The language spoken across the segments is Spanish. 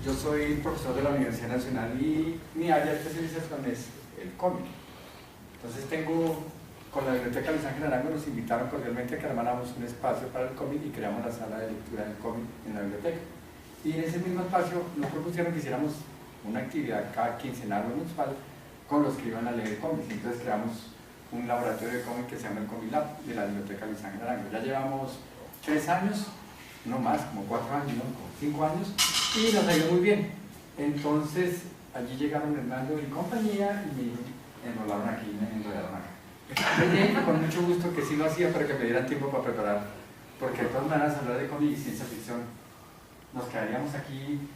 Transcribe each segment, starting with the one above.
Yo soy profesor de la Universidad Nacional y mi área de especialización es el cómic. Entonces con la Biblioteca Luis Ángel Arango nos invitaron cordialmente a que armáramos un espacio para el cómic y creamos la sala de lectura del cómic en la biblioteca. Y en ese mismo espacio nos propusieron que hiciéramos una actividad cada quincenal o mensual con los que iban a leer cómics. Entonces creamos un laboratorio de cómic que se llama el Comic Lab de la Biblioteca Luis Ángel Arango. Ya llevamos 3 años, no más, como 4 años, ¿no? Como 5 años, y nos ha ido muy bien. Entonces allí llegaron Hernando y compañía y me enrolaron aquí, me enrolaron acá. Yo dije con mucho gusto que sí lo hacía, pero que me dieran tiempo para preparar, porque de todas maneras hablar de cómic y ciencia ficción nos quedaríamos aquí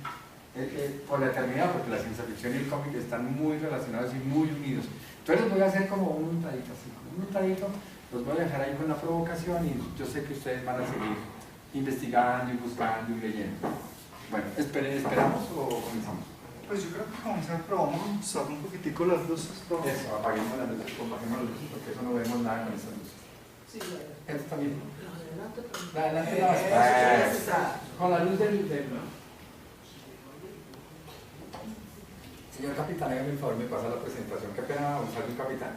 por la eternidad, porque la ciencia ficción y el cómic están muy relacionados y muy unidos. Entonces les voy a hacer como un untadito así, un untadito, los voy a dejar ahí con la provocación y yo sé que ustedes van a seguir investigando y buscando y leyendo. Bueno, ¿esperamos o comenzamos? Pues yo creo que comenzar, pero vamos a usar un poquitico las luces. Eso, apaguemos las luces, porque eso no vemos nada con esas luces. Sí, bueno. Esto también. Adelante, La adelante la con la luz del... Señor capitán, hágame el favor, me pasa la presentación. Qué pena usar un capitán.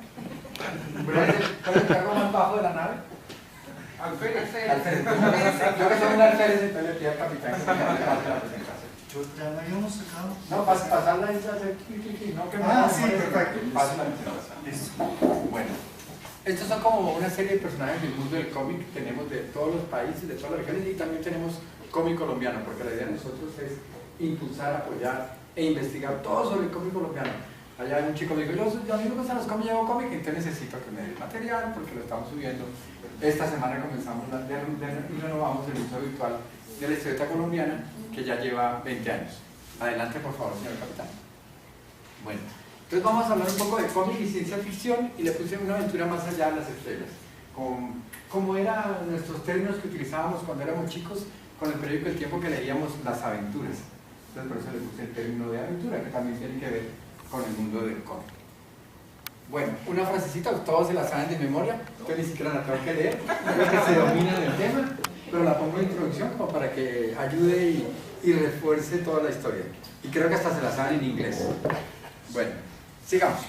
¿Cuál es el cargo más bajo de la nave? Alférez. Yo que soy un alférez, entonces le pido al capitán que me pase la presentación. Ya la habíamos sacado. No, pasarla y hacer clic, no que me sí, perfecto. Pase la presentación. Listo. Bueno, estos son como una serie de personajes del mundo del cómic. Tenemos de todos los países, de todas las regiones, y también tenemos cómic colombiano, porque la idea de nosotros es impulsar, apoyar e investigar todo sobre el cómic colombiano. Allá un chico me dijo, yo a mí me gustan los cómics, llevo cómic, entonces necesito que me dé material porque lo estamos subiendo. Esta semana comenzamos y renovamos el uso virtual de la historieta colombiana, que ya lleva 20 años. Adelante, por favor, señor capitán. Bueno, entonces vamos a hablar un poco de cómic y ciencia ficción, y le puse una aventura más allá de las estrellas. Como eran nuestros términos que utilizábamos cuando éramos chicos, con el periódico El Tiempo, que leíamos las aventuras. Entonces por eso le puse el término de aventura, que también tiene que ver con el mundo del cómic. Bueno, una frasecita, todos se la saben de memoria, yo ni siquiera la tengo que leer, creo que se domina el tema, pero la pongo de introducción como para que ayude y refuerce toda la historia. Y creo que hasta se la saben en inglés. Bueno, sigamos.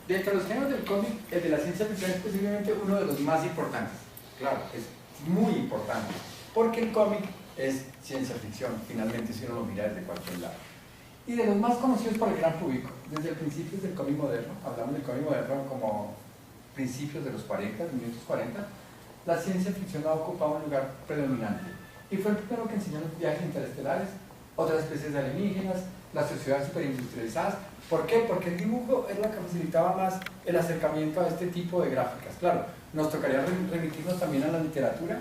Dentro de los géneros del cómic, el de la ciencia ficción es posiblemente uno de los más importantes. Claro, es muy importante, porque el cómic es ciencia ficción, finalmente, si uno lo mira desde cualquier lado. Y de los más conocidos por el gran público, desde principios del cómic moderno, hablamos del cómic moderno como principios de los 40, 1940, la ciencia ficción ha ocupado un lugar predominante. Y fue el primero que enseñó los viajes interestelares, otras especies de alienígenas, las sociedades superindustrializadas. ¿Por qué? Porque el dibujo es lo que facilitaba más el acercamiento a este tipo de gráficas. Claro, nos tocaría remitirnos también a la literatura.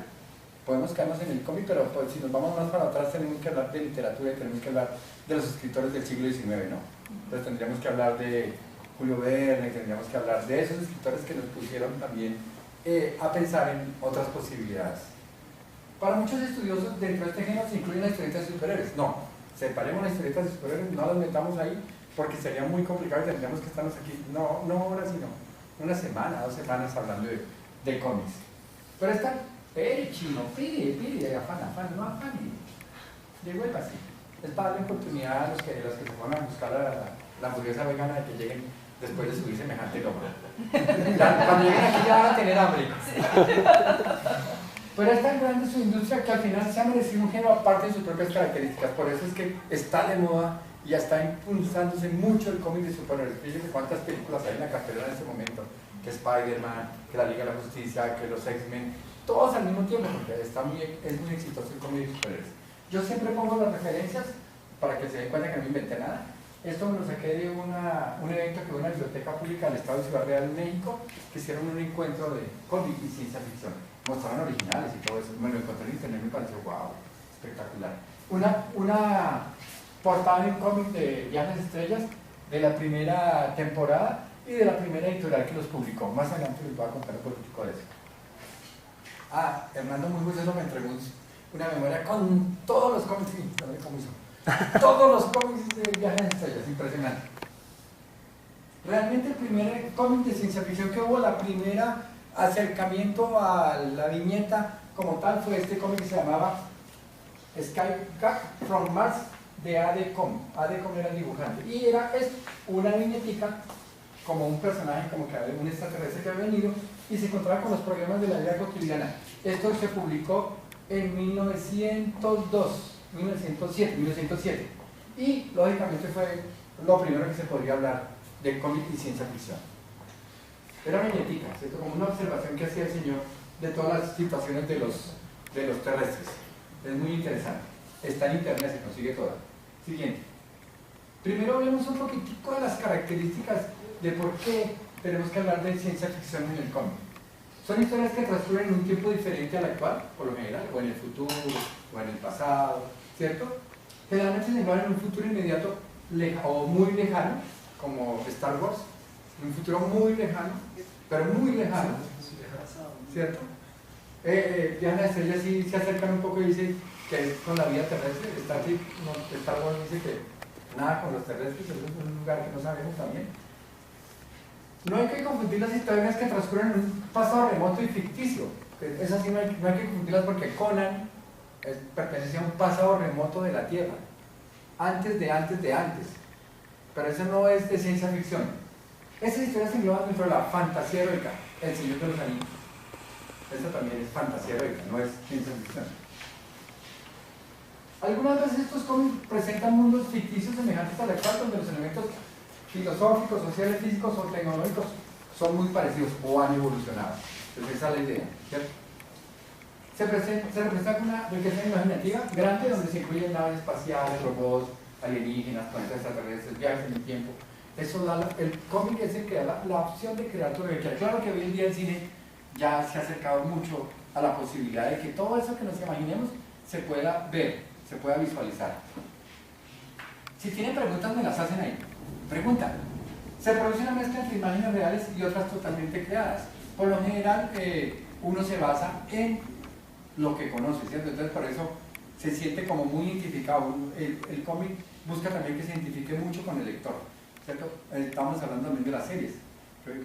Podemos quedarnos en el cómic, pero pues, si nos vamos más para atrás tenemos que hablar de literatura y tenemos que hablar de los escritores del siglo XIX, ¿no? Entonces tendríamos que hablar de Julio Verne, tendríamos que hablar de esos escritores que nos pusieron también a pensar en otras posibilidades. Para muchos estudiosos, dentro de este género se incluyen las historietas de superhéroes. No, separemos las historietas de superhéroes, no las metamos ahí, porque sería muy complicado y tendríamos que estarnos aquí, no horas, sino una semana, 2 semanas hablando de cómics. Pero están, chino, pide, afana, no afane. Devuélvase. Es para darle oportunidad a los que se van a buscar la hamburguesa vegana de que lleguen después de subir semejante loma. Cuando lleguen aquí ya van a tener hambre. Pero es tan grande su industria que al final se ha merecido un género aparte de sus propias características. Por eso es que está de moda y ya está impulsándose mucho el cómic de superhéroes. Fíjense cuántas películas hay en la cartelera en este momento, que Spider-Man, que la Liga de la Justicia, que los X-Men, todos al mismo tiempo, porque es muy exitoso el cómic de superhéroes. Yo siempre pongo las referencias para que se den cuenta que no me inventé nada. Esto me lo saqué de un evento que hubo en la Biblioteca Pública del Estado de Ciudad Real, México, que hicieron un encuentro de cómic y ciencia ficción. Mostraban originales y todo eso. Me lo encontré en internet y me pareció wow, espectacular. Una portada de un cómic de Viajes Estrellas de la primera temporada y de la primera editorial que los publicó. Más adelante les voy a contar un poquitico de eso. Hernando muy juicioso me entregó una memoria con todos los cómics, sí, no sé cómo hizo. Todos los cómics de Viajes Estrellas, impresionante. Realmente el primer cómic de ciencia ficción que hubo, la primera acercamiento a la viñeta como tal, fue este cómic que se llamaba Skycap from Mars de AD.com. AD.com era el dibujante. Y es una viñetica como un personaje, como que un extraterrestre que había venido y se encontraba con los problemas de la vida cotidiana. Esto se publicó en 1907. Y lógicamente fue lo primero que se podría hablar de cómic y ciencia ficción. Era una viñetica, ¿cierto? Como una observación que hacía el señor de todas las situaciones de los terrestres. Es muy interesante. Está en internet, se consigue toda. Siguiente. Primero hablemos un poquitico de las características de por qué tenemos que hablar de ciencia ficción en el cómic. Son historias que transcurren en un tiempo diferente al actual, por lo general, o en el futuro, o en el pasado, ¿cierto? Generalmente se encuentran en un futuro inmediato o muy lejano, como Star Wars, en un futuro muy lejano, pero muy lejano, ¿cierto? Viajan a estrellas y se acercan un poco y dicen que es con la vida terrestre. Star Wars dice que nada con los terrestres, es un lugar que no sabemos también. No hay que confundir las historias que transcurren en un pasado remoto y ficticio. Es así, no hay que confundirlas porque Conan pertenece a un pasado remoto de la Tierra, antes de antes de antes. Pero eso no es de ciencia ficción. Esas historias se engloban dentro de la fantasía heroica, El Señor de los Anillos. Eso también es fantasía heroica, no es ciencia ficción. Algunas veces estos cómics presentan mundos ficticios semejantes al actual, donde los elementos filosóficos, sociales, físicos o tecnológicos son muy parecidos o han evolucionado. Entonces esa es la idea, ¿cierto? Se representa una riqueza imaginativa grande donde se incluyen naves espaciales, robots, alienígenas, planetas extraterrestres, viajes en el tiempo. Eso da el cómic es el que da la opción de crear tu realidad. Claro que hoy en día el cine ya se ha acercado mucho a la posibilidad de que todo eso que nos imaginemos se pueda ver, se pueda visualizar. Si tienen preguntas, me las hacen ahí. Pregunta. Se produce una mezcla entre imágenes reales y otras totalmente creadas. Por lo general, uno se basa en lo que conoce, ¿cierto? Entonces, por eso se siente como muy identificado. El cómic busca también que se identifique mucho con el lector, ¿cierto? Estamos hablando también de las series,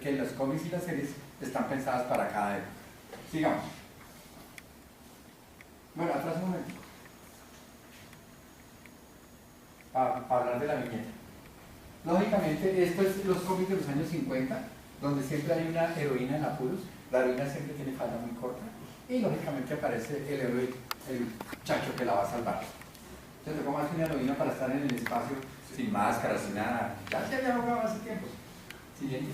que los cómics y las series están pensadas para cada época. Sigamos. Bueno, atrás un momento. Para hablar de la viñeta. Lógicamente, esto es los cómics de los años 50, donde siempre hay una heroína en apuros. La heroína siempre tiene falda muy corta y lógicamente aparece el héroe, el chacho que la va a salvar. Entonces, ¿cómo hace una heroína para estar en el espacio sin máscara, sin nada? Ya se había jugado hace tiempo. Siguiente.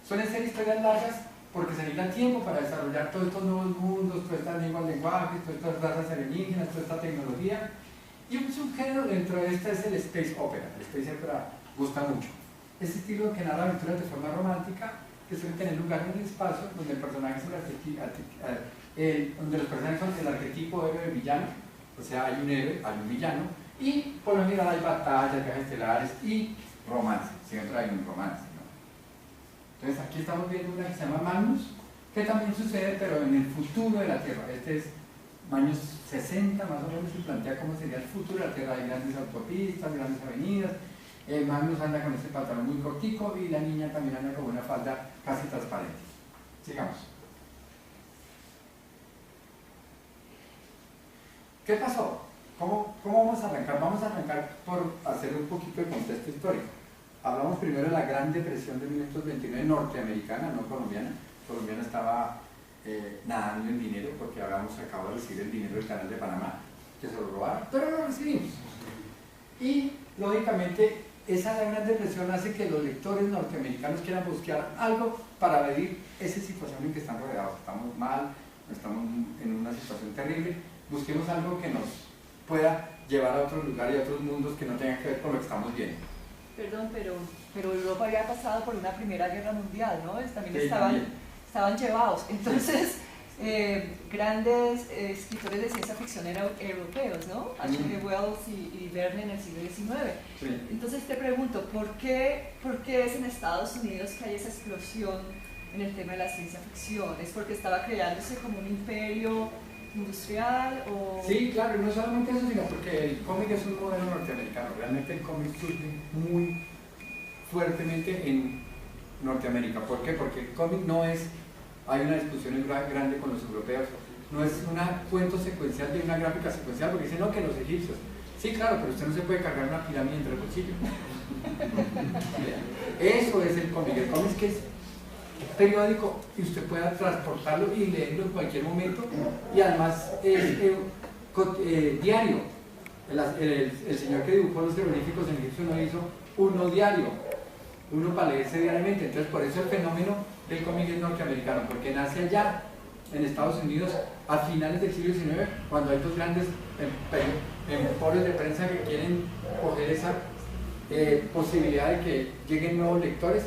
Suelen ser historias largas porque se necesita tiempo para desarrollar todos estos nuevos mundos, todas estas lenguas, lenguajes, todas estas razas alienígenas, toda esta tecnología. Y un subgénero dentro de esta es el space opera. El space opera gusta mucho. Ese estilo que narra aventuras de forma romántica, que suele tener lugar en el espacio, donde el personaje es donde los personajes son el arquetipo héroe-villano, o sea, hay un héroe, hay un villano, y por lo general hay batallas, viajes estelares y romance. Siempre hay un romance, ¿no? Entonces aquí estamos viendo una que se llama Magnus, que también sucede, pero en el futuro de la Tierra. Este es años 60 más o menos, se plantea cómo sería el futuro de la Tierra. Hay grandes autopistas, grandes avenidas. Magnus anda con este pantalón muy cortico y la niña también anda con una falda casi transparente. Sigamos. ¿Qué pasó? ¿Cómo vamos a arrancar? Vamos a arrancar por hacer un poquito de contexto histórico. Hablamos primero de la Gran Depresión de 1929 norteamericana, no colombiana. Colombiana estaba nadando en dinero porque habíamos acabado de recibir el dinero del Canal de Panamá, que se lo robaron, pero lo recibimos. Y lógicamente esa Gran Depresión hace que los lectores norteamericanos quieran buscar algo para medir esa situación en que están rodeados. Estamos mal, estamos en una situación terrible, busquemos algo que nos pueda llevar a otro lugar y a otros mundos que no tengan que ver con lo que estamos viendo. Perdón, pero Europa había pasado por una Primera Guerra Mundial, ¿no? También Sí, estaban llevados. Entonces, grandes escritores de ciencia ficción eran europeos, ¿no? H.G. Wells y Verne en el siglo XIX. Sí. Entonces te pregunto, ¿por qué es en Estados Unidos que hay esa explosión en el tema de la ciencia ficción? ¿Es porque estaba creándose como un imperio industrial o...? Sí, claro, y no solamente eso, sino porque el cómic es un modelo norteamericano. Realmente el cómic surge muy fuertemente en Norteamérica. ¿Por qué? Porque el cómic no es... Hay una discusión grande con los europeos no es un cuento secuencial de una gráfica secuencial, porque dicen, no, que los egipcios. Sí, claro, pero usted no se puede cargar una pirámide entre el bolsillo. Eso es el cómic. El cómic es que es periódico y usted pueda transportarlo y leerlo en cualquier momento, y además es diario. El señor que dibujó los jeroglíficos en egipcio no hizo uno diario, uno para leerse diariamente. Entonces por eso el fenómeno del cómic es norteamericano, porque nace allá en Estados Unidos a finales del siglo XIX, cuando hay dos grandes emporios de prensa que quieren coger esa posibilidad de que lleguen nuevos lectores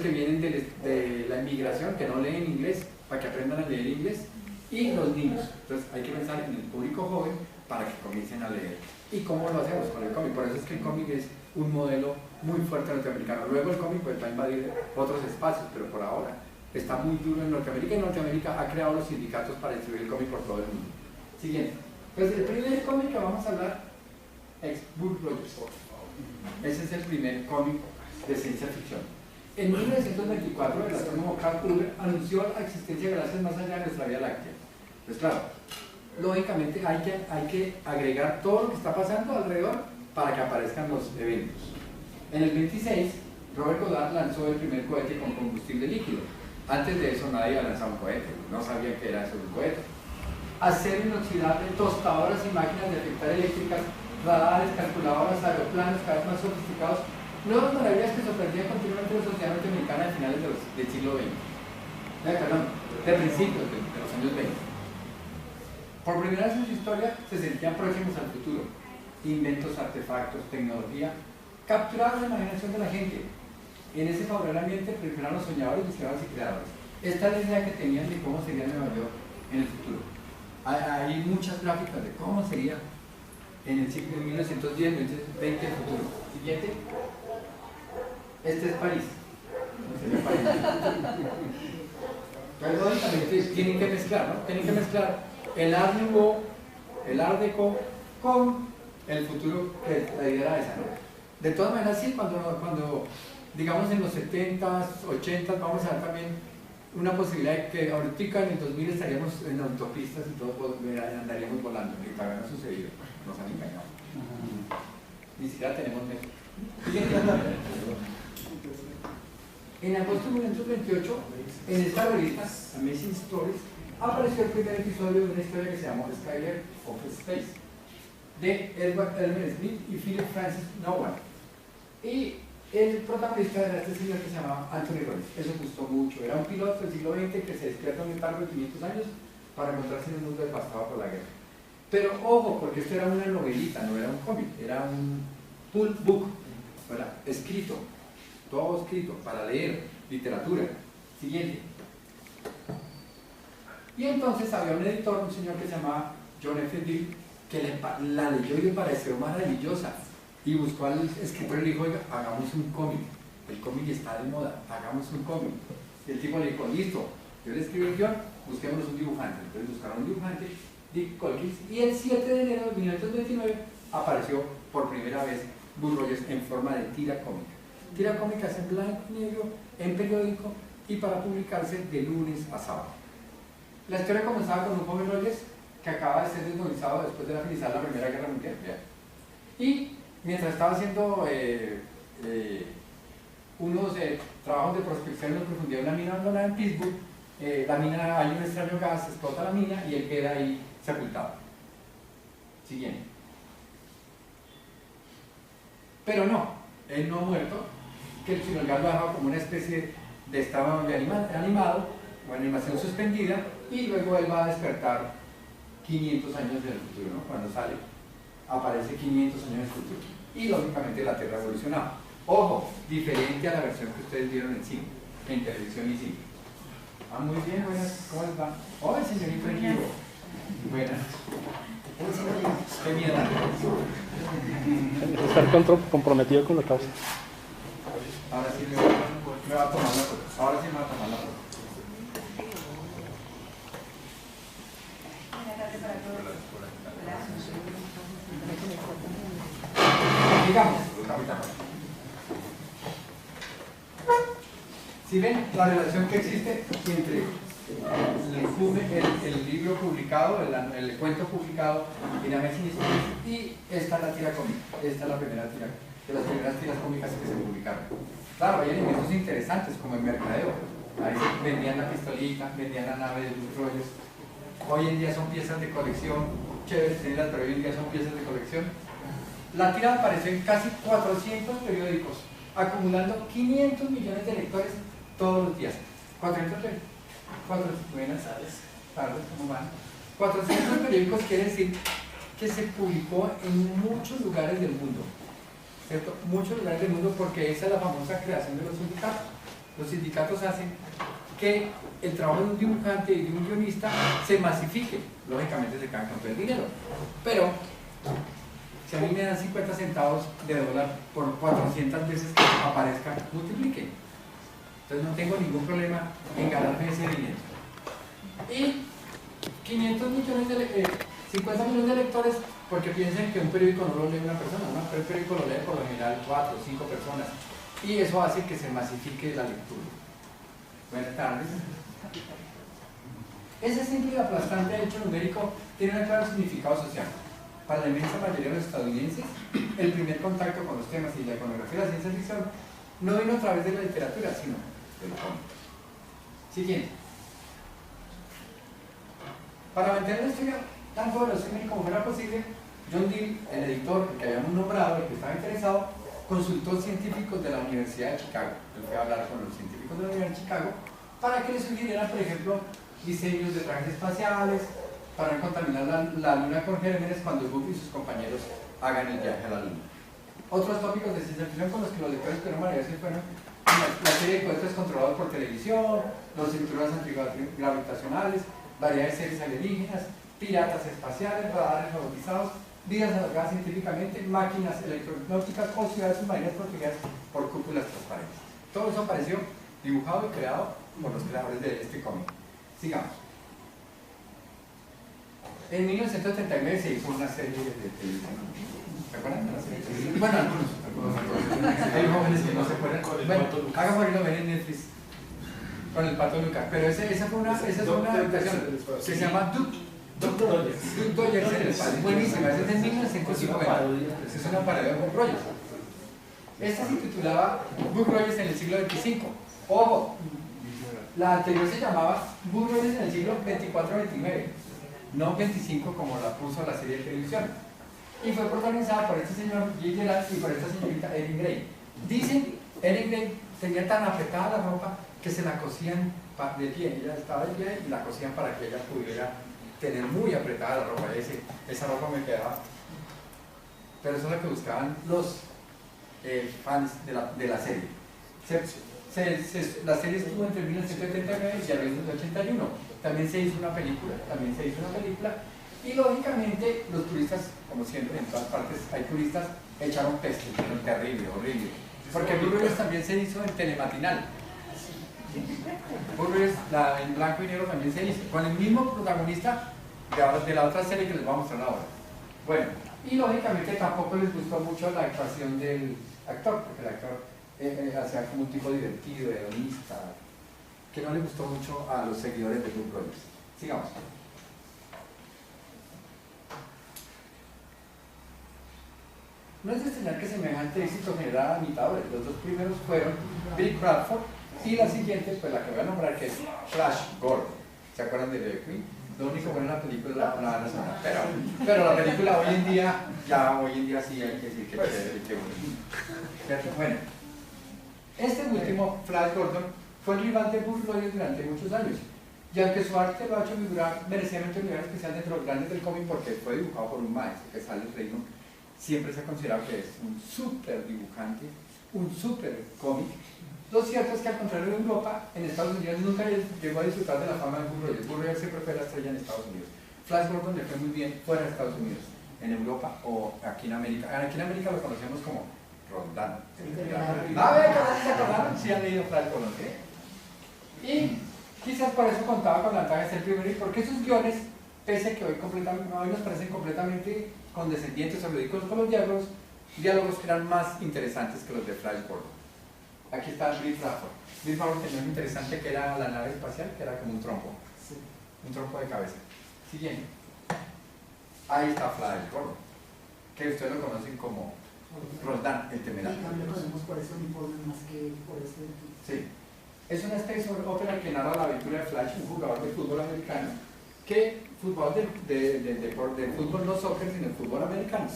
que vienen de la inmigración, que no leen inglés, para que aprendan a leer inglés, y los niños. Entonces hay que pensar en el público joven para que comiencen a leer. ¿Y cómo lo hacemos con el cómic? Por eso es que el cómic es un modelo muy fuerte norteamericano. Luego el cómic pues va a invadir otros espacios, pero por ahora está muy duro en Norteamérica, y Norteamérica ha creado los sindicatos para distribuir el cómic por todo el mundo. Siguiente. Pues el primer cómic que vamos a hablar es Buck Rogers. Ese es el primer cómic de ciencia ficción. En 1924 el astrónomo Carl Sagan anunció la existencia de galaxias más allá de nuestra Vía Láctea. Pues claro, lógicamente hay que agregar todo lo que está pasando alrededor para que aparezcan los eventos. En el 26, Robert Goddard lanzó el primer cohete con combustible líquido. Antes de eso nadie había lanzado un cohete, no sabía que era eso un cohete. Acero inoxidable, tostadoras y máquinas de afectar eléctricas, radares, calculadoras, aeroplanos cada vez más sofisticados, nuevas maravillas que sorprendían continuamente a la sociedad norteamericana a finales del siglo XX. Perdón, de principios de los años 20. Por primera vez en su historia se sentían próximos al futuro. Inventos, artefactos, tecnología, capturaban la imaginación de la gente. En ese favorable ambiente proliferaron los soñadores, visionarios y creadores. Esta es la idea que tenían de cómo sería Nueva York en el futuro. Hay muchas gráficas de cómo sería en el siglo de 1910, 2020 el futuro. Siguiente. Este es París. Sería París. Pero lógicamente tienen que mezclar, ¿no? Tienen que mezclar el Art Nouveau, el Art Deco con el futuro, que la idea era esa, ¿no? De todas maneras, sí, cuando digamos en los 70s, 80s, vamos a ver también una posibilidad de que ahorita en el 2000 estaríamos en autopistas y todos andaríamos volando, que todavía no ha sucedido, nos han engañado. Ni siquiera tenemos metro. En agosto de 1928, en esta revista, Amazing Stories, apareció el primer episodio de una historia que se llamó Skyler of Space, de Edward Elmer Smith y Philip Francis Nowell. Y el protagonista era este señor que se llamaba Anthony Robbins. Eso gustó mucho. Era un piloto del siglo XX que se despierta en un largo de 500 años para encontrarse en un mundo devastado por la guerra. Pero ojo, porque esto era una novelita, no era un cómic, era un pulp book, ¿verdad? Escrito, todo escrito, para leer, literatura. Siguiente. Y entonces había un editor, un señor que se llamaba John F. Dill, que la leyó y le pareció maravillosa. Y buscó al escritor y le dijo, oiga, hagamos un cómic. El cómic está de moda, hagamos un cómic. Y el tipo le dijo, listo, yo le escribí el guión, busquémonos un dibujante. Entonces buscaron un dibujante, Dick Colkins, y el 7 de enero de 1929 apareció por primera vez Buck Rogers en forma de tira cómica. Tira cómica es en blanco y negro, en periódico, y para publicarse de lunes a sábado. La historia comenzaba con un joven Rogers que acaba de ser desmovilizado después de finalizar la Primera Guerra Mundial. Y mientras estaba haciendo unos trabajos de prospección en profundidad de una mina abandonada en Pittsburgh, la mina, hay un extraño gas, explota la mina y él queda ahí sepultado. Siguiente. Pero no, él no ha muerto, sino el gas lo ha dejado como una especie de estado animado o animación suspendida, y luego él va a despertar 500 años del futuro, ¿no? Cuando sale, aparece 500 años del futuro. Y lógicamente la Tierra ha evolucionado. Ojo, diferente a la versión que ustedes vieron en cine, en televisión y cine. Ah, muy bien, buenas, ¿cómo les va? Hola, señorito Equivo. Buenas. Qué miedo. Estar comprometido con la causa. Ahora sí me va a tomar la foto. Ahora sí me va a tomar la foto. Digamos, si ven la relación que existe entre el libro publicado, el cuento publicado en Amazing Stories, y esta es la tira cómica, esta es la primera tira, de las primeras tiras cómicas que se publicaron. Claro, hay elementos interesantes como el mercadeo, ahí vendían la pistolita, vendían la nave de Buck Rogers. Hoy en día son piezas de colección, chéveres tenerlas, pero hoy en día son piezas de colección. La tira apareció en casi 400 periódicos, acumulando 500 millones de lectores todos los días. 400 buenas tardes, ¿cómo van? 400 periódicos quiere decir que se publicó en muchos lugares del mundo, ¿cierto? Muchos lugares del mundo, porque esa es la famosa creación de los sindicatos. Los sindicatos hacen que el trabajo de un dibujante y de un guionista se masifique. Lógicamente se cae con todo el dinero, pero si a mí me dan 50 centavos de dólar por 400 veces que aparezca, multiplique. Entonces no tengo ningún problema en ganarme ese dinero. Y 500 millones de 50 millones de lectores, porque piensen que un periódico no lo lee una persona, ¿no? Pero el periódico lo lee por lo general 4 o 5 personas. Y eso hace que se masifique la lectura. Buenas tardes. Ese simple y aplastante hecho numérico tiene un claro significado social. Para la inmensa mayoría de los estadounidenses, el primer contacto con los temas y la iconografía de la ciencia ficción no vino a través de la literatura, sino del cómic. Siguiente. Para mantener la historia tan poderosa como fuera posible, John Deel, el editor, el que habíamos nombrado, el que estaba interesado, consultó científicos de la Universidad de Chicago. Él fue a hablar con los científicos de la Universidad de Chicago para que les sugirieran, por ejemplo, diseños de trajes espaciales para no contaminar la luna con gérmenes cuando Buck y sus compañeros hagan el viaje a la luna. Otros tópicos de ciencia ficción con los que los lectores pudieron marearse fueron la serie de cohetes controlados por televisión, los cinturones antigravitacionales, variedades de seres alienígenas, piratas espaciales, radares robotizados, vidas alargadas científicamente, máquinas electrónicas o ciudades submarinas protegidas por cúpulas transparentes. Todo eso apareció dibujado y creado por los creadores de este cómic. Sigamos. En 1939 se hizo una serie de televisión. ¿Se acuerdan de la serie de televisión? Bueno, algunos. Hay jóvenes que no se acuerdan. Bueno, haga por ahí lo ven en Netflix con el Pato Lucas. Pero esa es una adaptación que se llama Duck Dodgers en el espacio. Buenísima, esa es de 1950. Es una parodia de Buck Rogers. Esta se titulaba Buck Rogers en el siglo XXV. Ojo, la anterior se llamaba Buck Rogers en el siglo XXIV-XXIX, no 25 como la puso la serie de televisión. Y fue protagonizada por este señor Jay Gerard y por esta señorita Erin Gray. Dicen, Erin Gray tenía tan apretada la ropa que se la cosían de pie. Ella estaba de pie y la cosían para que ella pudiera tener muy apretada la ropa. Esa ropa me quedaba. Pero eso es lo que buscaban los fans de la serie. La serie estuvo entre 1979 y 1981. También se hizo una película, y lógicamente los turistas, como siempre en todas partes hay turistas, echaron peste, terrible, horrible. Porque Buck Rogers también se hizo en telematinal. Buck Rogers en blanco y negro también se hizo, con el mismo protagonista de la otra serie que les voy a mostrar ahora. Bueno, y lógicamente tampoco les gustó mucho la actuación del actor, porque el actor hacía como un tipo divertido, hedonista, que no le gustó mucho a los seguidores de Buck Rogers. Sigamos. No es de extrañar que semejante éxito generara imitadores. Los dos primeros fueron Bill Crawford y la siguiente, pues la que voy a nombrar, que es Flash Gordon. ¿Se acuerdan de The Queen? Lo único bueno en la película es la banda sonora. Pero la película hoy en día sí hay que decir que chévere y que bueno. Bueno, este último, Flash Gordon, fue el rival de Buck Rogers durante muchos años. Y aunque su arte lo ha hecho figurar merecidamente un lugar especial dentro de los grandes del cómic porque fue dibujado por un maestro que es Alex Raymond, siempre se ha considerado que es un súper dibujante, un súper cómic. Lo cierto es que al contrario de Europa, en Estados Unidos nunca llegó a disfrutar de la fama de Buck Rogers. Buck Rogers siempre fue la estrella en Estados Unidos. Flash Gordon le fue muy bien fuera de Estados Unidos, en Europa o aquí en América. Aquí en América lo conocemos como Rondano. A ver, ¿cómo se acordaron? Sí han leído Flash Gordon, ¿sí? Y quizás por eso contaba con la ventaja de ser primero, y porque sus guiones, pese a que hoy nos parecen completamente condescendientes o ridículos con los diálogos eran más interesantes que los de Flash Gordon. Aquí está Bill Crawford. Bill Crawford tenía un interesante que era la nave espacial, que era como un trompo. un tronco de cabeza. Siguiente. Ahí está Flash Gordon, que ustedes lo conocen como Roldán, el temerario. Y lo conocemos por ese uniforme más que por este. Sí. Es una space opera que narra la aventura de Flash, un jugador de fútbol americano, que fútbol de fútbol no soccer, sino el fútbol americano.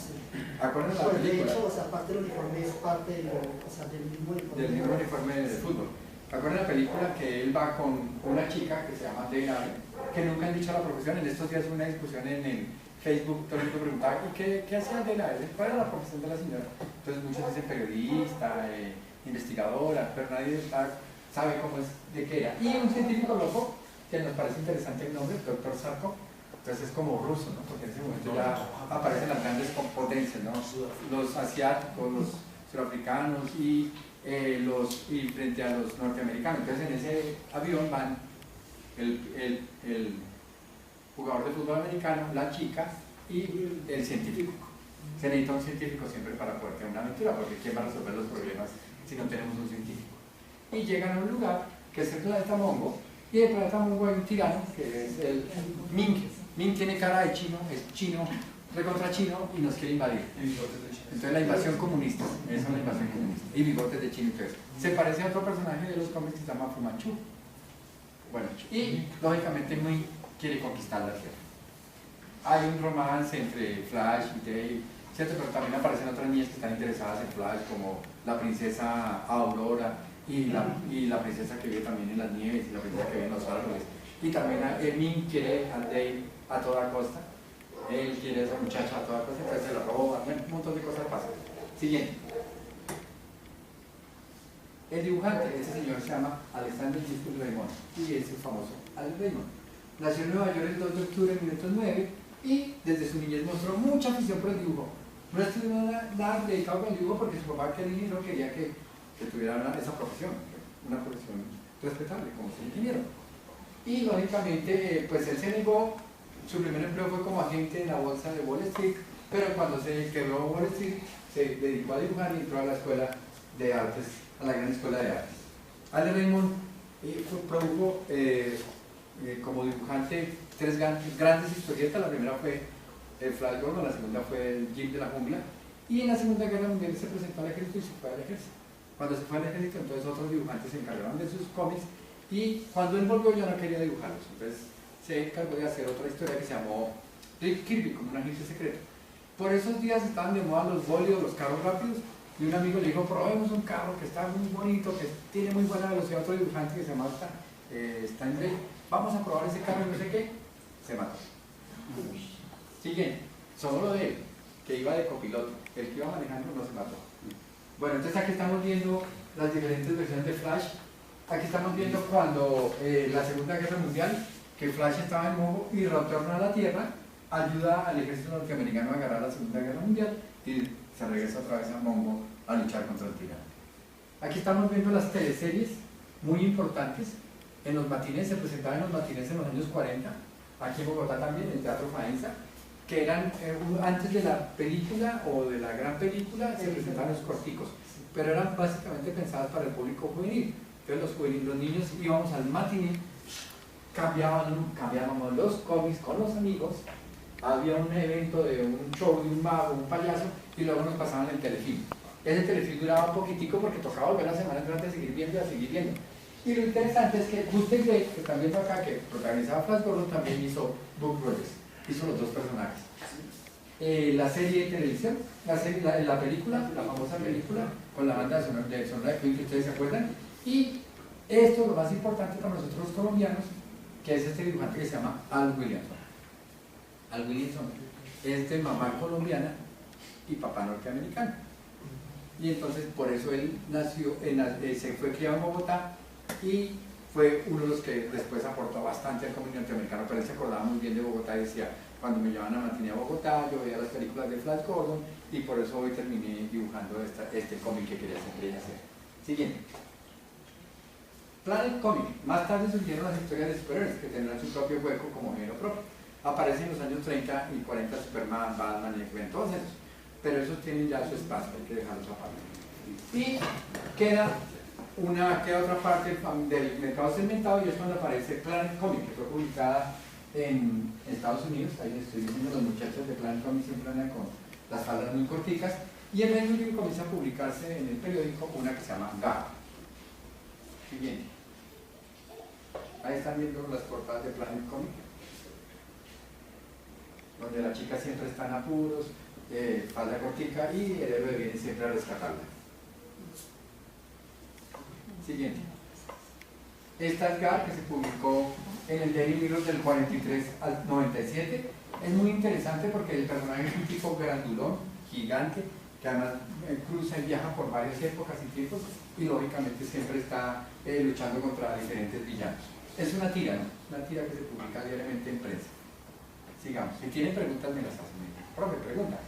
¿Acuerdan la Pues de película? hecho, o sea, aparte del uniforme es parte de o sea, del mismo uniforme. Del mismo uniforme de fútbol. ¿Acuerdan la película que él va con una chica que se llama Dana, que nunca han dicho la profesión? En estos días hubo una discusión en el Facebook, todo el mundo preguntaba, ¿y qué hacía Dana? ¿Cuál era la profesión de la señora? Entonces muchos dicen periodista, investigadora, pero nadie sabe cómo es, de qué era. Y un científico loco, que nos parece interesante el nombre, el doctor Sarko, entonces es como ruso, ¿no? Porque en ese momento ya aparecen las grandes potencias, ¿no? Los asiáticos, los surafricanos y frente a los norteamericanos. Entonces en ese avión van el jugador de fútbol americano, la chica y el científico. Se necesita un científico siempre para poder tener una aventura, porque ¿quién va a resolver los problemas si no tenemos un científico? Y llegan a un lugar que es el planeta Mongo, y el planeta Mongo hay un tirano que es el Ming. Ming tiene cara de chino, es chino, recontra chino y nos quiere invadir. Entonces la invasión comunista, esa es la invasión comunista. Y bigotes de chino. Entonces, se parece a otro personaje de los cómics que se llama Fu Manchu. Bueno, y lógicamente Ming quiere conquistar la Tierra. Hay un romance entre Flash y Dave, ¿cierto? Pero también aparecen otras niñas que están interesadas en Flash, como la princesa Aurora y la princesa que vive también en las nieves y la princesa que vive en los árboles. Y también Ming quiere a Dave a toda costa. Él quiere a esa muchacha a toda costa, entonces se la roba. Bueno, un montón de cosas pasan. Siguiente. El dibujante, ese señor se llama Alexander Giscard Raymond y es el famoso Alex Raymond. Nació en Nueva York el 2 de octubre de 1909 y desde su niñez mostró mucha afición por el dibujo. No estudió nada dedicado con el dibujo porque su papá quería que tuviera esa profesión, una profesión respetable, como ser ingeniero. Y lógicamente, pues él se negó. Su primer empleo fue como agente en la bolsa de Wall Street, pero cuando se quebró Wall Street se dedicó a dibujar y entró a la escuela de artes, a la gran escuela de artes. Alex Raymond produjo como dibujante tres grandes historietas. La primera fue el Flash Gordon, la segunda fue el Jeep de la jungla, y en la Segunda Guerra Mundial se presentó al ejército y se fue al ejército. Cuando se fue al ejército, entonces otros dibujantes se encargaron de sus cómics, y cuando él volvió ya no quería dibujarlos, entonces se encargó de hacer otra historia que se llamó Rick Kirby, como un agente secreto. Por esos días estaban de moda los bolios, los carros rápidos, y un amigo le dijo, probemos un carro que está muy bonito, que tiene muy buena velocidad. Otro dibujante que se llama Steinbeck, vamos a probar ese carro y no sé qué, se mató. Siguiente, solo lo de él, que iba de copiloto, el que iba manejando no se mató. Bueno, entonces aquí estamos viendo las diferentes versiones de Flash. Aquí estamos viendo cuando la Segunda Guerra Mundial, que Flash estaba en Mongo y retorna a la Tierra, ayuda al ejército norteamericano a ganar la Segunda Guerra Mundial y se regresa otra vez a Mongo a luchar contra el tirano. Aquí estamos viendo las teleseries muy importantes. En los matines, se presentaban en los matines en los años 40, aquí en Bogotá también, en el Teatro Faenza, que eran antes de la película o de la gran película, se presentaban los corticos, pero eran básicamente pensadas para el público juvenil. Entonces los niños íbamos al matiné, cambiábamos los cómics con los amigos, había un evento de un show de un mago, un payaso, y luego nos pasaban el telefilm. Ese telefilm duraba un poquitico porque tocaba volver la semana entrante a seguir viendo y a seguir viendo. Y lo interesante es que Buster Gray, que también está acá, que protagonizaba Flash Gordon, también hizo Buck Rogers, hizo los dos personajes. La serie de televisión, la película, la famosa película, con la banda sonora de Queen, que ustedes se acuerdan. Y esto, lo más importante para nosotros los colombianos, que es este dibujante que se llama Al Williamson. Al Williamson es de mamá colombiana y papá norteamericano. Y entonces por eso él nació, se fue criado en Bogotá y fue uno de los que después aportó bastante al cómic norteamericano, pero él se acordaba muy bien de Bogotá y decía, cuando me llevaban a matiné a Bogotá, yo veía las películas de Flash Gordon y por eso hoy terminé dibujando este cómic que quería siempre hacer. Siguiente. Planet Comic. Más tarde surgieron las historias de superhéroes que tendrán su propio hueco como género propio. Aparecen en los años 30 y 40 Superman, Batman, X-Men, todos esos. Pero esos tienen ya su espacio, hay que dejarlos aparte. Y queda otra parte del mercado segmentado y es cuando aparece Planet Comic, que fue publicada en Estados Unidos, ahí estoy diciendo, los muchachos de Planet Comics siempre andan con las faldas muy corticas, y en Reino Unido comienza a publicarse en el periódico una que se llama Gap. Siguiente. Ahí están viendo las portadas de Planet Comics, donde la chica siempre está en apuros, falda cortica, y el héroe viene siempre a rescatarla. Siguiente. Esta es Gap, que se publicó en el Daily Mirror del 43 al 97. Es muy interesante porque el personaje es un tipo grandulón, gigante, que además cruza y viaja por varias épocas y tiempos, y lógicamente siempre está luchando contra diferentes villanos. Es una tira, ¿no? Una tira que se publica diariamente en prensa. Sigamos. Si tienen preguntas, me las hacen. Profe, preguntas.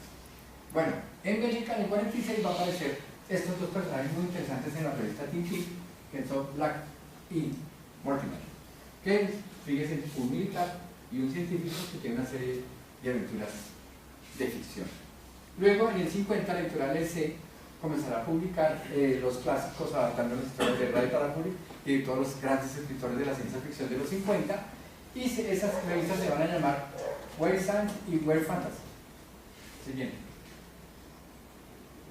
Bueno, en Bélgica en el 46 va a aparecer estos dos personajes muy interesantes en la revista Tintín, que son Black y Mortimer, que es, fíjense, un militar y un científico que tiene una serie de aventuras de ficción. Luego, en el 50, la editorial EC comenzará a publicar los clásicos adaptando las historias de Ray Bradbury y de todos los grandes escritores de la ciencia ficción de los 50, y esas revistas se van a llamar Weird Science y Weird Fantasy. Siguiente.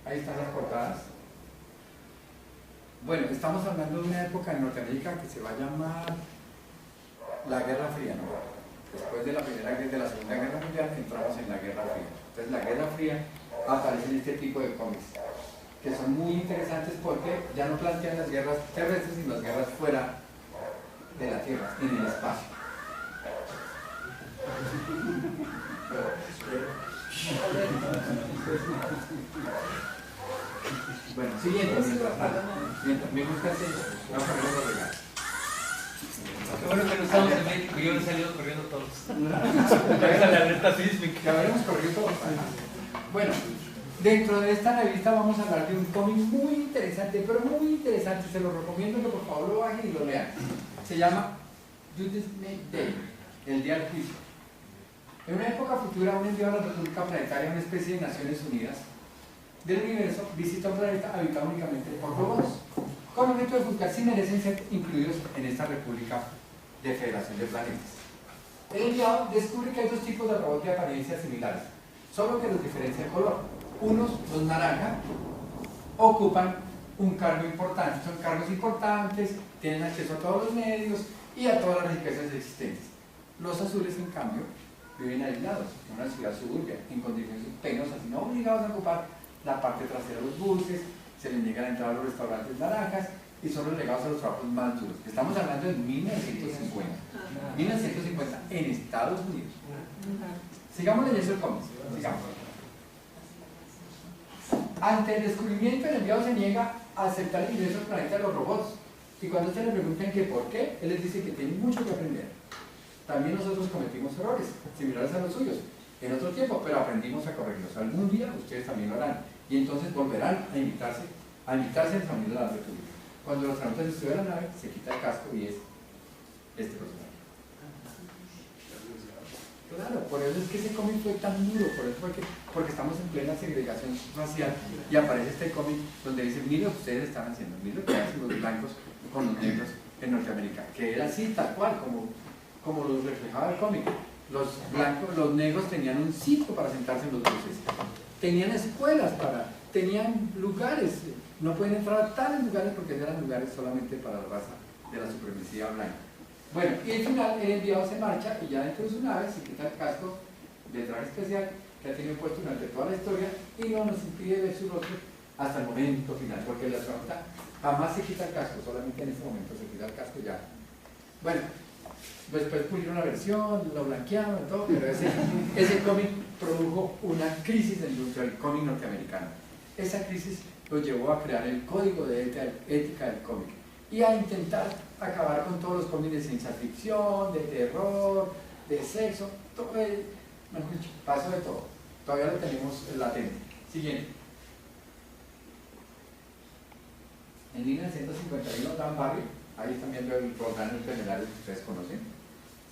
Ahí están las portadas. Bueno, estamos hablando de una época en Norteamérica que se va a llamar la Guerra Fría, ¿no? Después de la Segunda Guerra Mundial entramos en la Guerra Fría. Entonces la Guerra Fría aparece en este tipo de cómics, que son muy interesantes porque ya no plantean las guerras terrestres, sino las guerras fuera de la Tierra, en el espacio. Bueno, siguiente. Me gusta hacer. Vamos a ver los regalos. Qué bueno que no estamos en México, yo he salido corriendo todos. Esa la alerta sísmica. Ya habremos corrido todos. Bueno, dentro de esta revista vamos a hablar de un cómic muy interesante, pero muy interesante. Se lo recomiendo que por favor lo bajen y lo lean. Se llama Judgment Day, el día del juicio. En una época futura, un enviado a la República Planetaria, una especie de Naciones Unidas del universo, visita un planeta habitado únicamente por robots, con objeto de juzgar si merecen ser incluidos en esta República de Federación de Planetas. El enviado descubre que hay dos tipos de robots de apariencia similares, solo que los diferencia el color. Unos, los naranja, ocupan un cargo importante, son cargos importantes, tienen acceso a todos los medios y a todas las riquezas existentes. Los azules, en cambio, viven aislados en una ciudad suburbia, en condiciones penosas y no obligados a ocupar la parte trasera de los buses, se les niega la entrada a los restaurantes naranjas y son relegados a los trabajos más duros. Estamos hablando de 1950. 1950 en Estados Unidos. Sigamos leyendo el cómic. Sigamos. Ante el descubrimiento, el enviado se niega a aceptar el ingreso al planeta de los robots. Y cuando ustedes le preguntan que por qué, él les dice que tiene mucho que aprender. También nosotros cometimos errores, similares a los suyos, en otro tiempo, pero aprendimos a corregirlos. Algún día ustedes también lo harán. Y entonces volverán a invitarse al reunir a la República. Cuando los astronautas estuvieron en la nave, se quita el casco y es este personaje. Claro, por eso es que ese cómic fue tan duro, por eso fue que, porque estamos en plena segregación racial y aparece este cómic donde dice, mire lo que ustedes están haciendo, mire lo que hacen los blancos con los negros en Norteamérica, que era así, tal cual, como lo reflejaba el cómic. Los blancos, los negros tenían un sitio para sentarse en los buses, tenían escuelas tenían lugares, no pueden entrar a tales lugares porque eran lugares solamente para la raza de la supremacía blanca. Bueno, y al final el enviado se marcha y ya dentro de su nave se quita el casco de traje especial que ha tenido puesto durante toda la historia y no nos impide ver su rostro hasta el momento final, porque el astronauta jamás se quita el casco, solamente en ese momento se quita el casco ya. Bueno, después pulieron la versión, lo blanquearon y todo, pero ese cómic produjo una crisis dentro del cómic norteamericano. Esa crisis lo llevó a crear el código de ética del cómic y a intentar acabar con todos los cómics de ciencia ficción, de terror, de sexo, todo pasó de todo. Todavía lo tenemos latente. Siguiente. En 1951, Dan Barry, ahí están viendo el programa general que ustedes conocen,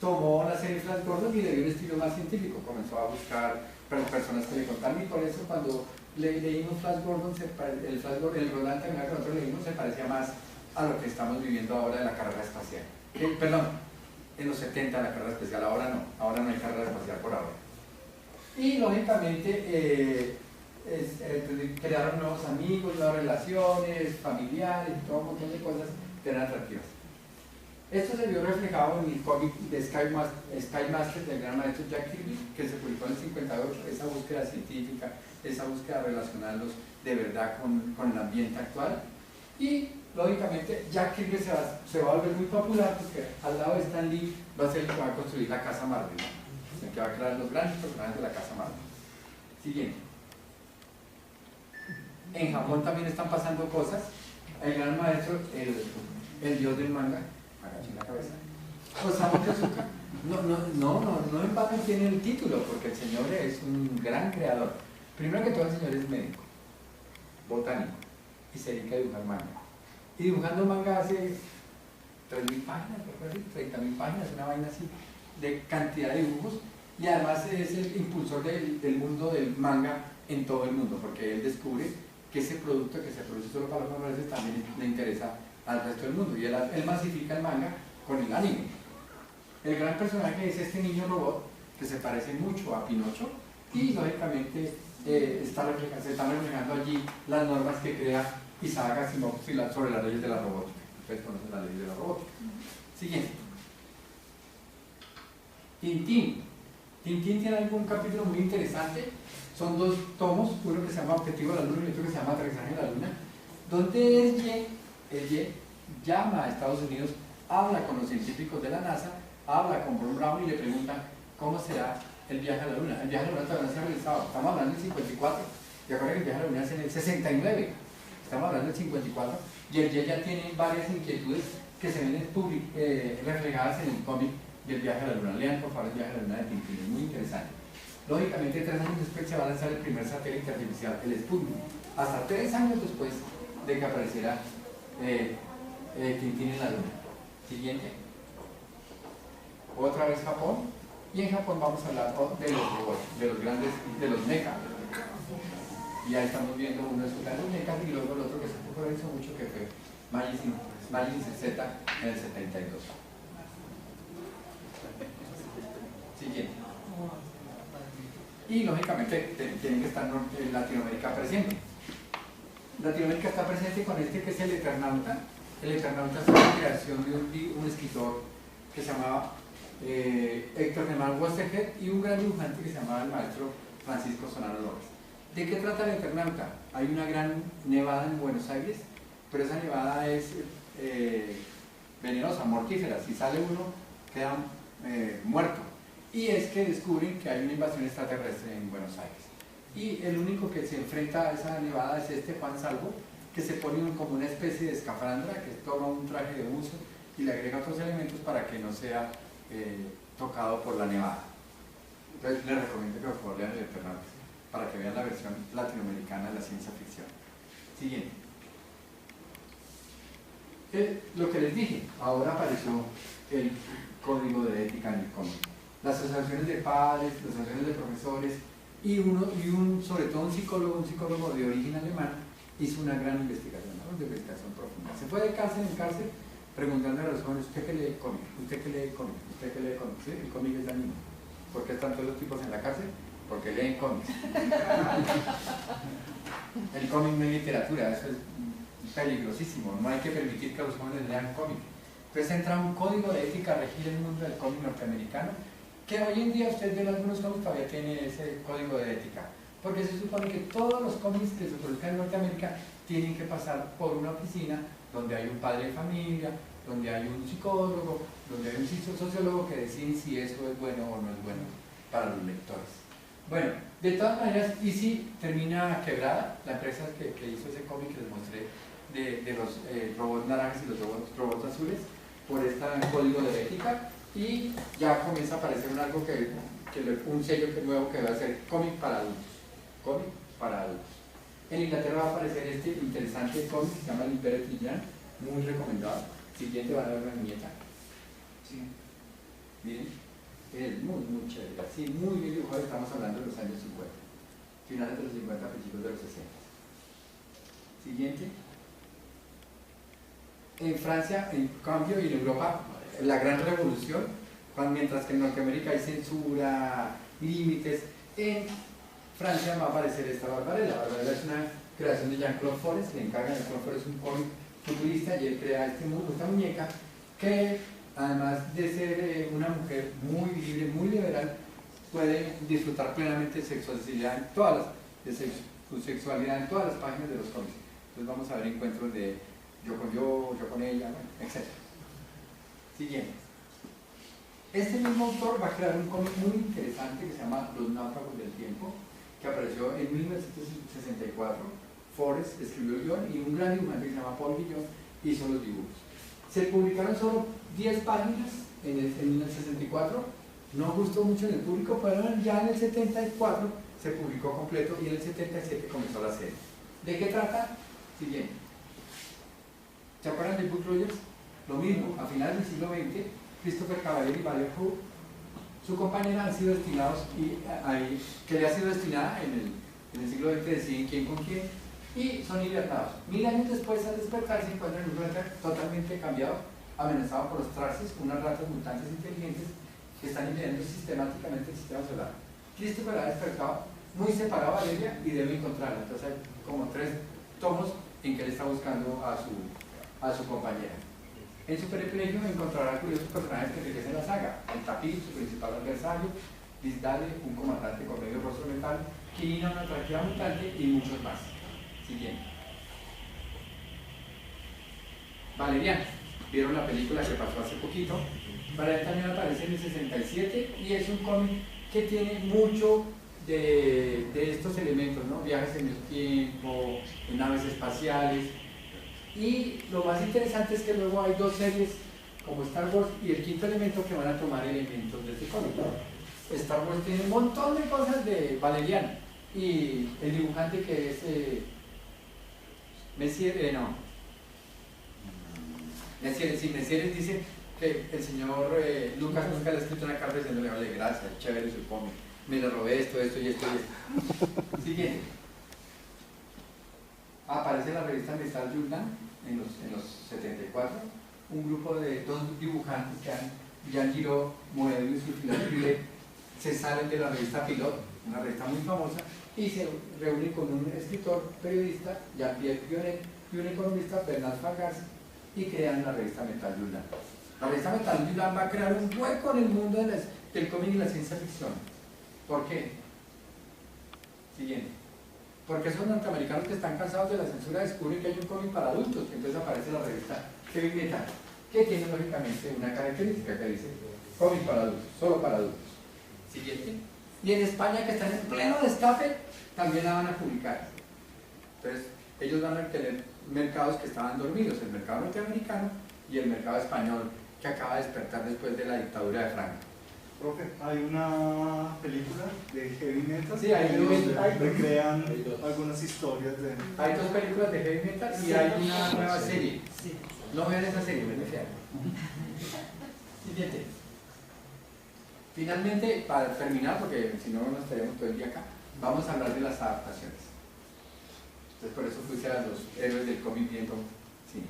tomó la serie Flash Gordon y le dio un estilo más científico, comenzó a buscar personas que le contaron, y por eso cuando leímos Flash Gordon, el Roland que nosotros leímos se parecía más a lo que estamos viviendo ahora de la carrera espacial. Perdón, en los 70 la carrera espacial, ahora no hay carrera espacial por ahora. Y lógicamente crearon nuevos amigos, nuevas relaciones, familiares, todo un montón de cosas que eran atractivas. Esto se vio reflejado en el cómic de Sky Master del gran maestro Jack Kirby, que se publicó en el 58, esa búsqueda científica, esa búsqueda de relacionarlos de verdad con el ambiente actual. Y lógicamente Jack Kirby se va a volver muy popular porque al lado de Stan Lee va a ser el que va a construir la Casa Marvel, ¿no? El que va a crear los grandes personajes de la Casa Marvel. Siguiente. En Japón también están pasando cosas. El gran maestro, el dios del manga, agaché la cabeza, Osamu Tezuka, no en vano tiene el título, porque el señor es un gran creador. Primero que todo, el señor es médico, botánico, y se dedica a dibujar manga. Y dibujando manga hace 3.000 páginas, 30.000 páginas, una vaina así, de cantidad de dibujos, y además es el impulsor del mundo del manga en todo el mundo, porque él descubre que ese producto que se produce solo para los japoneses también le interesa al resto del mundo, y él masifica el manga con el anime. El gran personaje es este niño robot que se parece mucho a Pinocho, y lógicamente se están reflejando allí las normas que crea Isaac Asimov sobre las leyes de la robótica. Ustedes conocen las leyes de la robótica. Siguiente. Tintín. Tintín tiene algún capítulo muy interesante. Son 2 tomos, uno que se llama Objetivo de la Luna y otro que se llama Aterrizaje de la Luna, donde el Ye llama a Estados Unidos, habla con los científicos de la NASA, habla con Von Braun y le pregunta cómo será el viaje a la Luna. El viaje a la Luna todavía no se ha realizado, estamos hablando del 54, y acuerdan que el viaje a la Luna es en el 69, estamos hablando del 54, y el Ye ya tiene varias inquietudes que se ven reflejadas en el cómic del viaje a la Luna. Lean por favor el viaje a la Luna de Tintín, es muy interesante. Lógicamente 3 años después se va a lanzar el primer satélite artificial, el Sputnik, hasta 3 años después de que apareciera Tintín en la Luna. Siguiente. Otra vez Japón, y en Japón vamos a hablar de los robots, de los grandes, de los mecha. Y ahí estamos viendo uno de esos grandes mechas y luego el otro que se popularizó mucho, que fue Majin Z en el 72. Siguiente. Y lógicamente tienen que estar en Latinoamérica presente. Latinoamérica está presente con este que es el Eternauta. El Eternauta es una creación de un escritor que se llamaba Héctor Germán Westerhead y un gran dibujante que se llamaba el maestro Francisco Solano López. ¿De qué trata el Eternauta? Hay una gran nevada en Buenos Aires, pero esa nevada es venenosa, mortífera. Si sale uno, queda muerto. Y es que descubren que hay una invasión extraterrestre en Buenos Aires. Y el único que se enfrenta a esa nevada es este Juan Salvo, que se pone como una especie de escafandra, que toma un traje de buzo y le agrega otros elementos para que no sea tocado por la nevada. Entonces les recomiendo que por favor lean el Eternauta, para que vean la versión latinoamericana de la ciencia ficción. Siguiente. Lo que les dije, ahora apareció el código de ética en el cómic. Las asociaciones de padres, las asociaciones de profesores y sobre todo un psicólogo de origen alemán hizo una gran investigación, ¿no? De investigación profunda. Se fue de cárcel en cárcel preguntando a los jóvenes, ¿usted qué lee cómic? ¿Usted qué lee cómic? ¿Usted qué lee cómic? ¿Sí? El cómic es dañino. ¿Por qué están todos los tipos en la cárcel? Porque leen cómics. El cómic no es literatura, eso es peligrosísimo, no hay que permitir que los jóvenes lean cómic. Entonces entra un código de ética a regir el mundo del cómic norteamericano, que hoy en día ustedes ven algunos cómics todavía tienen ese código de ética, porque se supone que todos los cómics que se publican en Norteamérica tienen que pasar por una oficina donde hay un padre de familia, donde hay un psicólogo, donde hay un sociólogo que deciden si eso es bueno o no es bueno para los lectores. Bueno, de todas maneras, EC termina quebrada, la empresa que hizo ese cómic que les mostré de los robots naranjas y los robots azules, por este código de ética, y ya comienza a aparecer un sello nuevo que va a ser cómic para adultos. Cómic para adultos. En Inglaterra va a aparecer este interesante cómic que se llama El Imperio Trillán, muy recomendado. Siguiente va a dar una viñeta. Sí. Miren, es muy chévere, así muy bien dibujado. Estamos hablando de los años 50, finales de los 50, principios de los 60. Siguiente. En Francia, en cambio, y en Europa, la gran revolución mientras que en Norteamérica hay censura, límites, en Francia va a aparecer esta Barbarella. Barbarella es una creación de Jean-Claude Forest, le encargan, Jean-Claude Forest es un cómic futurista y él crea esta muñeca que, además de ser una mujer muy libre, muy liberal, puede disfrutar plenamente de sexualidad en todas su sexualidad en todas las páginas de los cómics. Entonces vamos a ver encuentros de yo con ella, bueno, etc. Siguiente. Este mismo autor va a crear un cómic muy interesante que se llama Los náufragos del tiempo, que apareció en 1964. Forrest escribió el guión y un gran dibujante que se llama Paul Guillon hizo los dibujos. Se publicaron solo 10 páginas en el 64, no gustó mucho en el público, pero ya en el 74 se publicó completo y en el 77 comenzó la serie. ¿De qué trata? Siguiente. ¿Se acuerdan de Buck Rogers? Lo mismo, a finales del siglo XX, Christopher Cavalier y Valerie Hood, su compañera han sido destinados, que le ha sido destinada en el siglo XX, deciden quién con quién, y son libertados. 1000 años después, al despertar, se encuentran en un planeta totalmente cambiado, amenazado por los Traxes, unas ratas mutantes inteligentes que están invadiendo sistemáticamente el sistema solar. Christopher ha despertado muy separado a Valeria y debe encontrarla. Entonces hay como 3 tomos en que él está buscando a su compañera. En su periplejo encontrará curiosos personajes que enriquecen la saga: el Tapiz, su principal adversario, Liz Dale, un comandante con medio rostro metal, Kirina, una atractiva mutante, y muchos más. Siguiente. Valerian. Vieron la película que pasó hace poquito. Valerian también aparece en el 67 y es un cómic que tiene mucho de estos elementos, ¿no? Viajes en el tiempo, en naves espaciales. Y lo más interesante es que luego hay 2 series como Star Wars y el quinto elemento que van a tomar elementos de este cómic. Star Wars tiene un montón de cosas de Valerian y el dibujante que es Messier dice que el señor Lucas nunca le ha escrito una carta diciéndole: vale, gracias, chévere su cómic, me lo robé esto y esto y esto. Siguiente. Aparece en la revista Metal Jordan en los 74, un grupo de 2 dibujantes que Jean Giraud, Moedo y Sulfila se salen de la revista Pilot, una revista muy famosa, y se reúnen con un escritor, periodista, Jean-Pierre Pionet, y un economista, Bernard Fargas, y crean la revista Metal Jordan. La revista Metal Jordan va a crear un hueco en el mundo del cómic y la ciencia ficción. ¿Por qué? Siguiente. Porque esos norteamericanos que están cansados de la censura descubren que hay un cómic para adultos, que entonces aparece la revista Heavy Metal, que tiene lógicamente una característica que dice cómic para adultos, solo para adultos. Siguiente. Y en España, que están en pleno destape, también la van a publicar. Entonces, ellos van a tener mercados que estaban dormidos, el mercado norteamericano y el mercado español, que acaba de despertar después de la dictadura de Franco. Profe, hay una película de heavy metal, sí, hay recrean algunas historias de... Hay 2 películas de heavy metal y hay una nueva serie. No vean esa serie, me refiero. Siguiente. Finalmente, para terminar, porque si no nos estaríamos todo el día acá, vamos a hablar de las adaptaciones. Entonces por eso puse a los héroes del cómic viendo cine.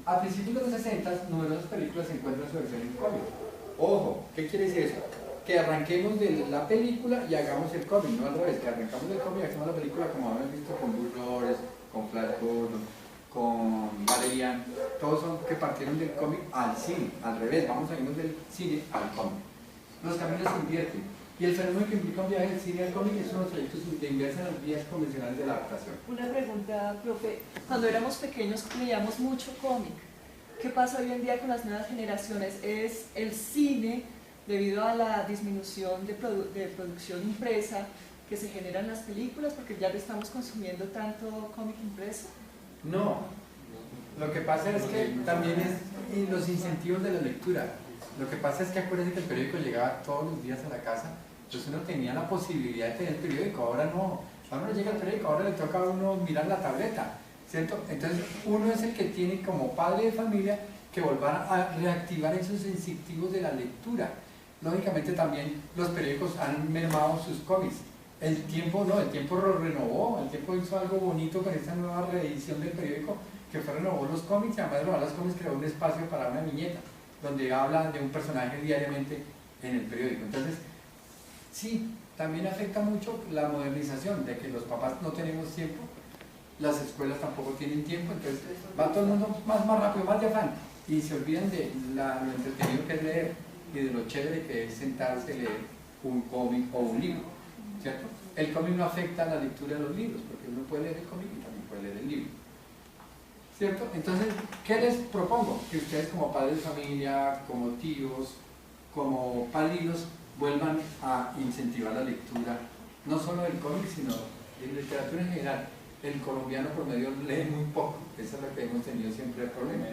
A principios de los 60, numerosas películas se encuentran su versión en cómic. Ojo, ¿qué quiere decir eso? Que arranquemos de la película y hagamos el cómic, no al revés, que arrancamos del cómic y hagamos la película, como habíamos visto con Buck Rogers, con Flash Gordon, con Valerian. Todos son que partieron del cómic al cine, al revés, vamos a irnos del cine al cómic. Los caminos se invierten y el fenómeno que implica un viaje del cine al cómic es unos trayectos de inversa en las vías convencionales de la adaptación. Una pregunta, profe. Cuando éramos pequeños leíamos mucho cómic. ¿Qué pasa hoy en día con las nuevas generaciones? ¿Es el cine, debido a la disminución de producción impresa, que se generan las películas porque ya estamos consumiendo tanto cómic impreso? No, lo que pasa es que también es los incentivos de la lectura. Lo que pasa es que acuérdense que el periódico llegaba todos los días a la casa, entonces uno tenía la posibilidad de tener el periódico, ahora no llega el periódico, ahora le toca a uno mirar la tableta, ¿cierto? Entonces uno es el que tiene como padre de familia que volver a reactivar esos incentivos de la lectura. Lógicamente también los periódicos han mermado sus cómics. El tiempo lo renovó, el tiempo hizo algo bonito con esta nueva reedición del periódico que fue renovó los cómics y además de renovar los cómics creó un espacio para una viñeta. donde habla de un personaje diariamente en el periódico. Entonces, sí, también afecta mucho la modernización, de que los papás no tenemos tiempo, las escuelas tampoco tienen tiempo, entonces va todo el mundo más rápido, más de afán, y se olvidan de lo entretenido que es leer y de lo chévere que es sentarse a leer un cómic o un libro, ¿cierto? El cómic no afecta a la lectura de los libros, porque uno puede leer el cómic y también puede leer el libro, ¿cierto? Entonces, ¿qué les propongo? Que ustedes como padres de familia, como tíos, como padrinos, vuelvan a incentivar la lectura, no solo del cómic, sino de literatura en general. El colombiano promedio lee muy poco, eso es lo que hemos tenido siempre el problema.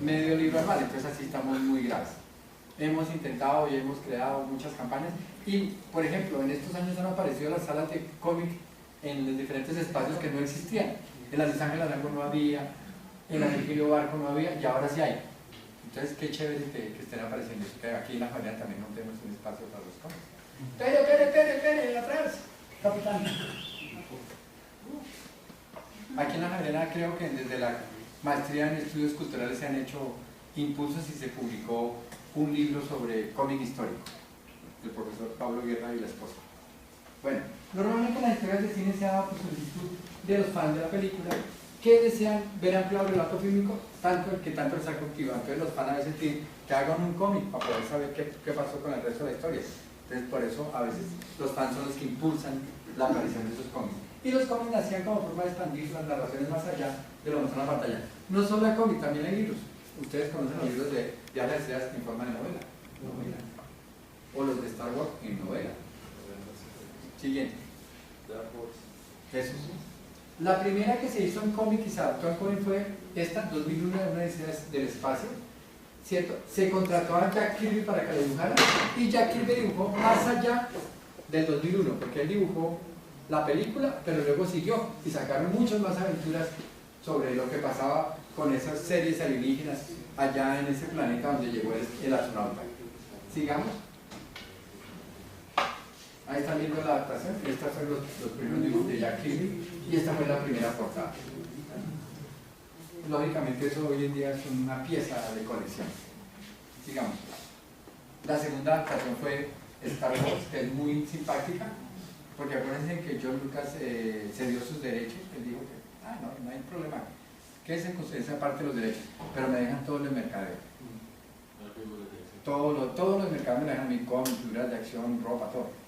Medio libro anual, entonces así estamos muy graves. Hemos intentado y hemos creado muchas campañas y, por ejemplo, en estos años han aparecido las salas de cómic en los diferentes espacios que no existían. En la de Ángel Arango no había, en la Virgilio Barco no había y ahora sí hay. Entonces, qué chévere que estén apareciendo. Que aquí en la familia también no tenemos un espacio para los cómics. Espere, atrás, capitán. Aquí en la Javeriana creo que desde la maestría en estudios culturales se han hecho impulsos y se publicó un libro sobre cómic histórico del profesor Pablo Guerra y la esposa. Bueno, normalmente en las historias de cine se ha dado por solicitud de los fans de la película que desean ver ampliado el relato fílmico, tanto el que tanto les ha cautivado. Entonces los fans a veces piden que hagan un cómic para poder saber qué pasó con el resto de la historia. Entonces por eso a veces los fans son los que impulsan la aparición de esos cómics. Y los cómics nacían como forma de expandir las narraciones más allá de lo que muestra en la pantalla. No solo hay cómics, también hay libros. Ustedes conocen los libros de Viajes de Estrellas en forma de novela. O los de Star Wars en novela. Siguiente. Eso. La primera que se hizo en cómic y se adaptó al cómic fue esta, 2001, una Odisea del espacio. ¿Cierto? Se contrató a Jack Kirby para que la dibujara y Jack Kirby dibujó más allá del 2001, porque él dibujó la película, pero luego siguió y sacaron muchas más aventuras sobre lo que pasaba con esas series alienígenas allá en ese planeta donde llegó el astronauta. Sigamos. Ahí están viendo la adaptación. Estos son los primeros dibujos de Jack Kirby y esta fue la primera portada. Lógicamente eso hoy en día es una pieza de colección. Sigamos. La segunda adaptación fue Star Wars, que es muy simpática, porque acuérdense que George Lucas cedió sus derechos. Él dijo que no hay problema, que es con esa parte de los derechos, pero me dejan todo el mercadeo. Todos los mercados me dejan mi cómic, figuras de acción, ropa, todo.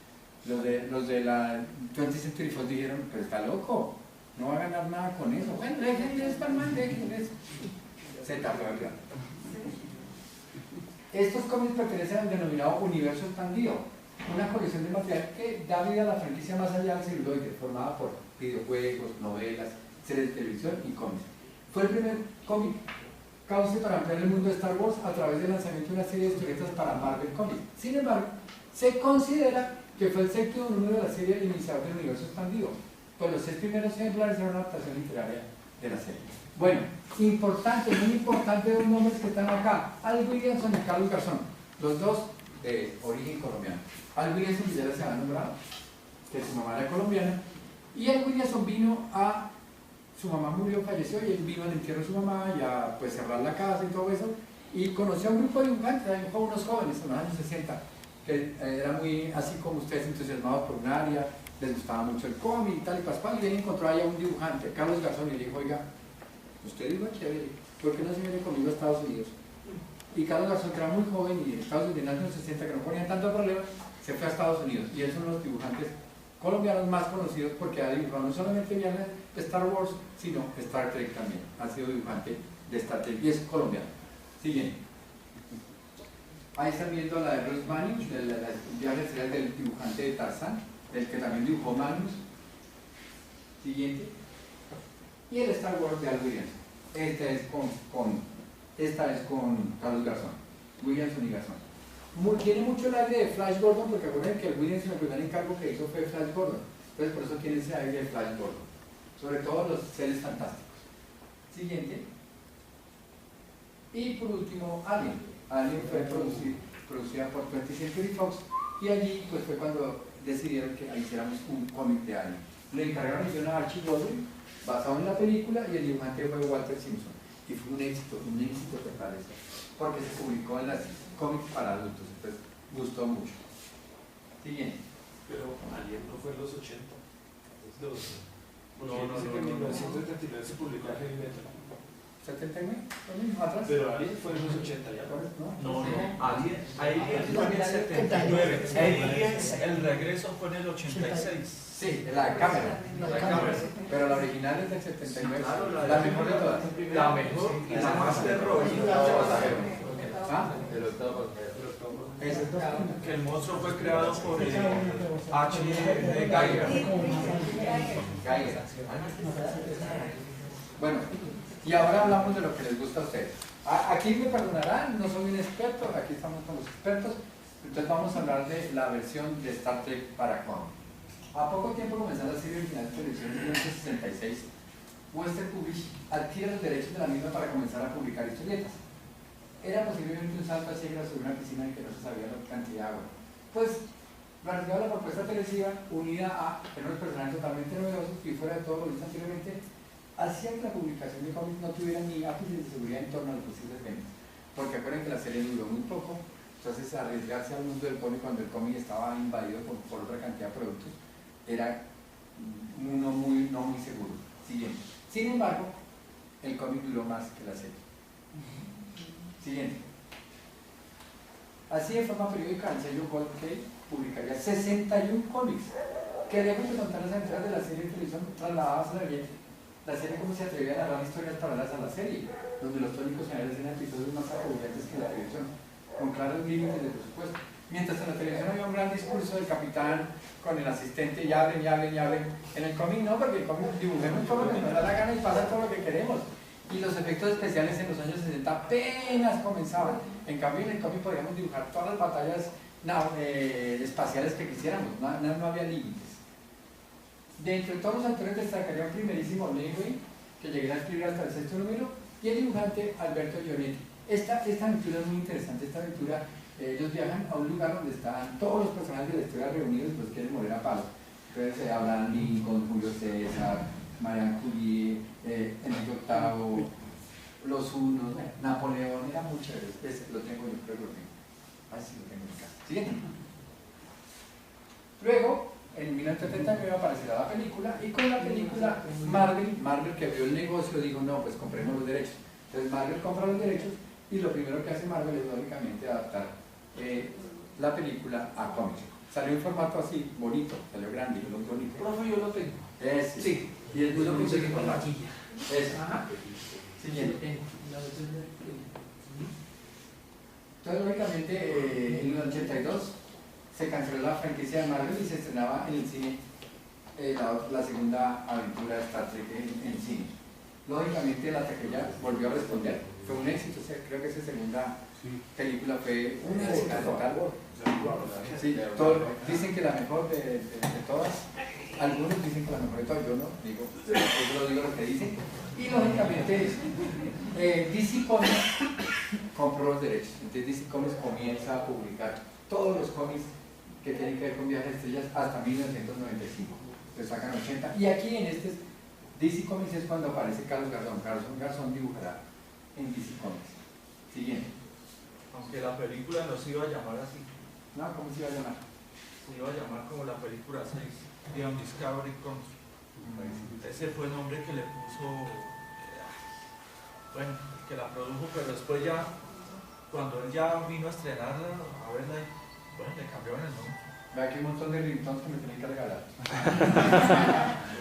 Los de la 20th Century Fox dijeron, pero está loco, no va a ganar nada con eso. Bueno, déjenle Spider-Man, déjenle eso. Se tardó el plan. Estos cómics pertenecen al denominado universo expandido, una colección de material que da vida a la franquicia más allá del celuloide, formada por videojuegos, novelas, series de televisión y cómics. Fue el primer cómic cauce para ampliar el mundo de Star Wars a través del lanzamiento de una serie de historietas para Marvel Comics. Sin embargo, se considera que fue el séptimo número de la serie el iniciador del universo expandido, pues los 6 primeros ejemplares eran una adaptación literaria de la serie. Bueno, importante, muy importante, dos nombres que están acá: Al Williamson y Carlos Garzón, los dos de origen colombiano. Al Williamson ya les había nombrado, que su mamá era colombiana, y Al Williamson vino a, su mamá murió, falleció, y él vino al entierro de su mamá, ya pues cerrar la casa y todo eso, y conoció a un grupo de dibujantes, dibujó unos jóvenes en los años 60, que eran muy, así como ustedes, entusiasmados por un área, les gustaba mucho el cómic y tal y pascual, y él encontró ahí a un dibujante, Carlos Garzón, y le dijo: oiga, usted dibuja chévere, ¿por qué no se viene conmigo a Estados Unidos? Y Carlos Garzón, que era muy joven, y en Estados Unidos en los años 60, que no ponían tanto problema, se fue a Estados Unidos, y él es uno de los dibujantes colombianos más conocidos porque ha dibujado no solamente Viajes de Star Wars, sino Star Trek también. Ha sido dibujante de Star Trek y es colombiano. Siguiente. Ahí están viendo la de Bruce Banning, el viaje serial del dibujante de Tarzán, el que también dibujó Magnus. Siguiente. Y el Star Wars de Al Williamson. Esta es con Carlos Garzón, Williamson y Garzón. Tiene mucho el aire de Flash Gordon, porque acuérdense que el Williamson, el primer encargo que hizo fue Flash Gordon. Entonces por eso tiene ese aire de Flash Gordon, sobre todo los seres fantásticos. Siguiente. Y por último, Alien. Alien fue producida por 20th Century Fox, y allí pues fue cuando decidieron que hiciéramos un cómic de Alien. Le encargaron de a Archie Goldwyn, basado en la película, y el dibujante fue Walter Simpson. y fue un éxito total eso, porque se publicó en las cómics para adultos, entonces gustó mucho. Siguiente. Pero Alien no fue en los 80. Es de los... No, Dice que en 1979 se publicó Heavy Metal. 79, lo mismo, atrás. Pero Alien fue en los 80 ya. No, Alien fue en el 79. Aliens, el regreso fue en el 86. Sí, la cámara. La cámara. Pero la original es del 79. Claro, la mejor de todas. La mejor y la más terrorífica. ¿Ah? El octavo pasajero. Ese es Que el monstruo fue creado por H. Geiger. Geiger. Bueno, y ahora hablamos de lo que les gusta a ustedes. Aquí me perdonarán, no soy un experto, aquí estamos con los expertos, entonces vamos a hablar de la versión de Star Trek para cómic. A poco tiempo comenzó la serie original de televisión en 1966. Western Publishing adquiere los derechos de la misma para comenzar a publicar historietas. Era posiblemente un salto a ciegas sobre una piscina en que no se sabía la cantidad de agua. Pues, arriesgaba la propuesta televisiva unida a unos personajes totalmente novedosos y fuera de todo lo visto anteriormente, hacía que la publicación de cómics no tuviera ni ápice de seguridad en torno a las posibles ventas. Porque acuérdense que la serie duró muy poco, entonces arriesgarse al mundo del cómic cuando el cómic estaba invadido por otra cantidad de productos era no muy seguro. Siguiente. Sin embargo, el cómic duró más que la serie. Siguiente. Así, de forma periódica, el sello Gold Key publicaría 61 cómics que, lejos de contar las aventuras de la serie de televisión trasladadas a la viñeta, la serie como se atrevía a narrar historias paralelas a la serie, donde los tónicos generales eran episodios más abundantes que en la televisión, con claros límites de presupuesto. Mientras en la televisión había un gran discurso del capitán con el asistente, y hablen, en el cómic no, porque el cómic dibujemos todo lo que nos da la gana y pasa todo lo que queremos. Y los efectos especiales en los años 60 apenas comenzaban. En cambio, en el cómic podíamos dibujar todas las batallas espaciales que quisiéramos, no había límites. De entre todos los autores destacaría un primerísimo Lewin, que llegaría a escribir hasta el 6º número, y el dibujante Alberto Giornetti. Esta aventura es muy interesante. Esta aventura, ellos viajan a un lugar donde están todos los personajes de la historia reunidos y pues quieren morir a palo. Entonces hablan Lincoln, Julio César, Marianne Curie, Enrique VIII, los Hunos, Napoleón, era muy chévere. Lo tengo, yo creo que lo tengo. Así lo tengo en casa. Siguiente. Luego, en 1979 aparecerá la película, y con la película Marvel que vio el negocio dijo, no, pues compremos los derechos. Entonces Marvel compra los derechos y lo primero que hace Marvel es lógicamente adaptar la película a cómics. Salió en formato así, bonito, salió grande, bonito. Profe, yo lo tengo. Ese. Sí. Y el Yo lo conseguí con maquilla. Eso. Siguiente. Entonces, lógicamente, en el 82 se canceló la franquicia de Marvel y se estrenaba en el cine la segunda aventura de Star Trek en cine. Lógicamente, la taquilla volvió a responder. Fue un éxito, creo que esa segunda película fue un éxito total. Sí, dicen que la mejor de todas. Algunos dicen que la mejor de todas, yo no digo, yo lo digo lo que dicen. Y lógicamente DC Comics compró los derechos. Entonces DC Comics comienza a publicar todos los cómics que tienen que ver con viajes de estrellas hasta 1995. Le sacan 80. Y aquí en este DC Comics es cuando aparece Carlos Garzón. Carlos Garzón dibujará en DC Comics. Siguiente. Aunque la película no se iba a llamar así. No, ¿cómo se iba a llamar? Se iba a llamar como la película 6, The Undiscovered Country. Ese fue el nombre que le puso, bueno, que la produjo, pero después ya, cuando él ya vino a estrenarla, a verla, bueno, le cambiaron el nombre. Ve aquí un montón de ringtones que me tienen que regalar.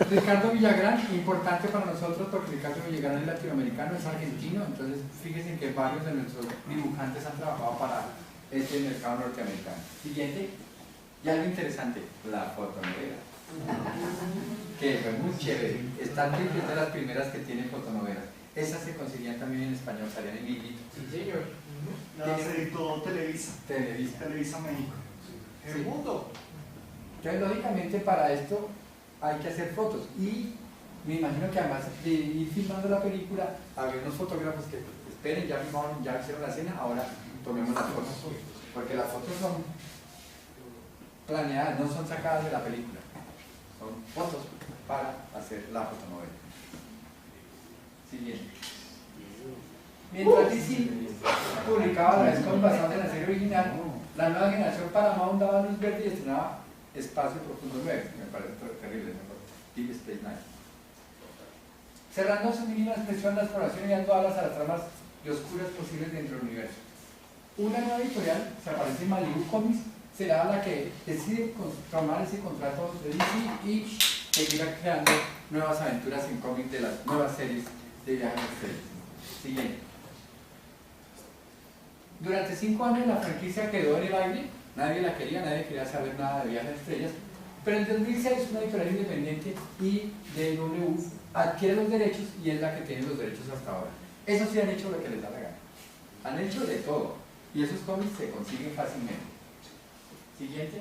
Ricardo Villagrán, importante para nosotros porque Ricardo Villagrán es latinoamericano, es argentino, entonces fíjense que varios de nuestros dibujantes han trabajado para este mercado norteamericano. Siguiente, y algo interesante, la fotonovela, que fue muy chévere. Star Trek es de las primeras que tienen fotonovelas. Esas se conseguían también en español, salían en librito. Sí, señor. Las editó Televisa. Televisa México. El mundo. Entonces, lógicamente, para esto hay que hacer fotos. Y me imagino que además de ir filmando la película, había unos fotógrafos que esperen, ya filmaron, ya hicieron la escena, ahora tomemos las fotos. Porque las fotos son planeadas, no son sacadas de la película. Son fotos para hacer la fotonovela. Siguiente. Mientras DC publicaba a la vez cómics basados en la serie original, la nueva generación Paramount daba luz verde y estrenaba Espacio Profundo 9, me parece terrible, Deep Space Nine. Cerrando su mínima expresión, la exploración y dando alas a las tramas y oscuras posibles dentro del universo. Una nueva editorial, se aparece en Malibu Comics, será la que decide tomar ese contrato de DC y seguirá creando nuevas aventuras en cómics de las nuevas series de viajes a estrellas. Siguiente. Durante 5 años la franquicia quedó en el aire, nadie la quería, nadie quería saber nada de viajes a estrellas, pero en 2006 una editorial independiente y DW adquiere los derechos y es la que tiene los derechos hasta ahora. Esos sí han hecho lo que les da la gana. Han hecho de todo y esos cómics se consiguen fácilmente. Siguiente.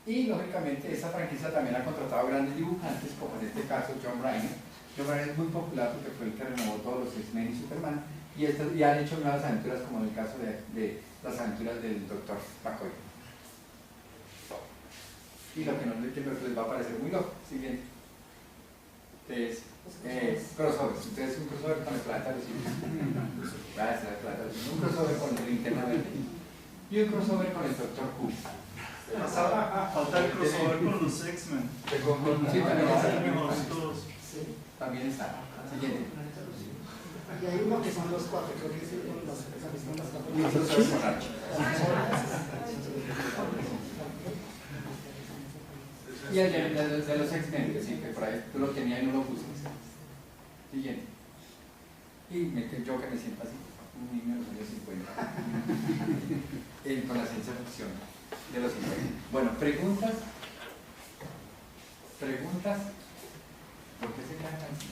Y lógicamente esa franquicia también ha contratado grandes dibujantes, como en este caso John Byrne. John Byrne es muy popular porque fue el que renovó todos los X-Men y Superman, y han hecho nuevas aventuras, como en el caso de las aventuras del Dr. McCoy. Y lo que no les va a parecer muy loco. Siguiente. Es crossovers. Entonces un crossover con el planeta de los simios. Gracias, el planeta de los simios. Un crossover con el Linterna Verde. Y un crossover con el Dr. Who. Falta el crossover con los X-Men. Sí, también Va a está. ser mejor todos. También está. Siguiente. Y hay uno que son los 4, creo que sí, con los que son las 4. Y un crossover con Archie. Y el de los X-Men, que sí, que por ahí tú lo tenías y no lo puse. Siguiente. Y yo que me siento así, un niño de los años 50. Con la ciencia ficción de los 50. Bueno, preguntas. ¿Preguntas? ¿Por qué se quedan así?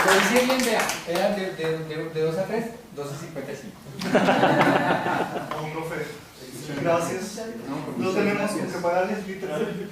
Lo hice bien, vea, era de 2 a 3, 2 a 55. No, profe. Gracias. No tenemos que pagarles literal.